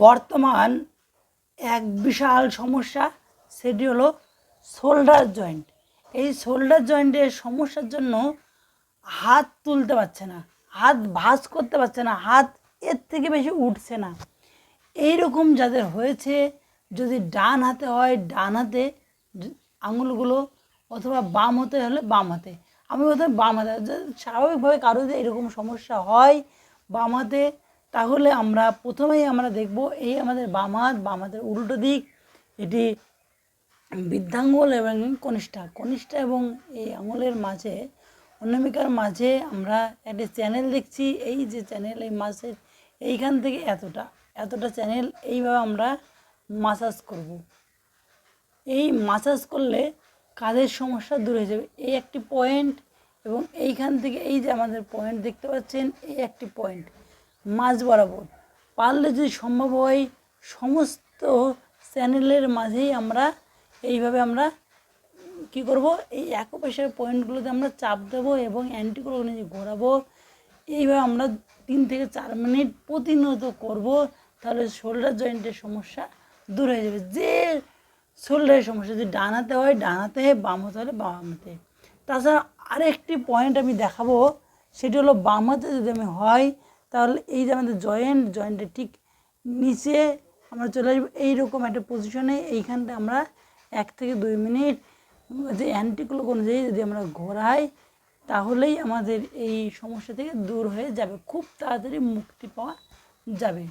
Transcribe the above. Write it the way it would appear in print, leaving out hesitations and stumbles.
বর্তমান এক বিশাল সমস্যা, সেটি হলো শোল্ডার জয়েন্ট। এই শোল্ডার জয়েন্টের সমস্যার জন্য হাত তুলতে পারছে না, হাত ভাঁজ করতে পারছে না, হাত এর থেকে বেশি উঠছে না। এই রকম যাদের হয়েছে, যদি ডান হাতে হয় ডান হাতে আঙুলগুলো, অথবা বাম হাতে হলে বাম হাতে, আমি প্রথমে বাম হাতে, স্বাভাবিকভাবে কারো যদি এরকম সমস্যা হয় বাম হাতে, তাহলে আমরা প্রথমেই আমরা দেখব এই আমাদের বাম হাতের উল্টো দিক, এটি বৃদ্ধাঙ্গুল এবং কনিষ্ঠা এবং এই আঙুলের মাঝে, অনামিকার মাঝে আমরা একটি চ্যানেল দেখছি। এই যে চ্যানেল, এই মাঝের এইখান থেকে এতটা চ্যানেল, এইভাবে আমরা মাসাজ করব। এই মাসাজ করলে কাঁধের সমস্যা দূর হয়ে যাবে। এই একটি পয়েন্ট, এবং এইখান থেকে এই যে আমাদের পয়েন্ট দেখতে পাচ্ছেন, এই একটি পয়েন্ট মাঝ বরাবর, পারলে যদি সম্ভব হয় সমস্ত চ্যানেলের মাঝেই আমরা এইভাবে আমরা কী করব, এই একপাশের পয়েন্টগুলোতে আমরা চাপ দেবো এবং অ্যান্টিক্লকওয়াইজ ঘোরাবো। এইভাবে আমরা 3 থেকে 4 মিনিট প্রতিনিয়ত করব, তাহলে শোল্ডার জয়েন্টের সমস্যা দূর হয়ে যাবে। যে শোল্ডারের সমস্যা যদি ডান হাতে হয় ডান হাতে, বাম হাতে হলে বাম হাতে। তাছাড়া আরেকটি পয়েন্ট আমি দেখাবো, সেটি হলো বাম হাতে যদি আমি হয়, তাহলে এই যে আমাদের জয়েন্টের ঠিক নিচে আমরা চলে আসবো এইরকম একটা পজিশনে। এইখানটা আমরা 1 থেকে 2 মিনিট যে অ্যান্টিক্লক অনুযায়ী যদি আমরা ঘোরাই, তাহলেই আমাদের এই সমস্যা থেকে দূর হয়ে যাবে, খুব তাড়াতাড়ি মুক্তি পাওয়া যাবে।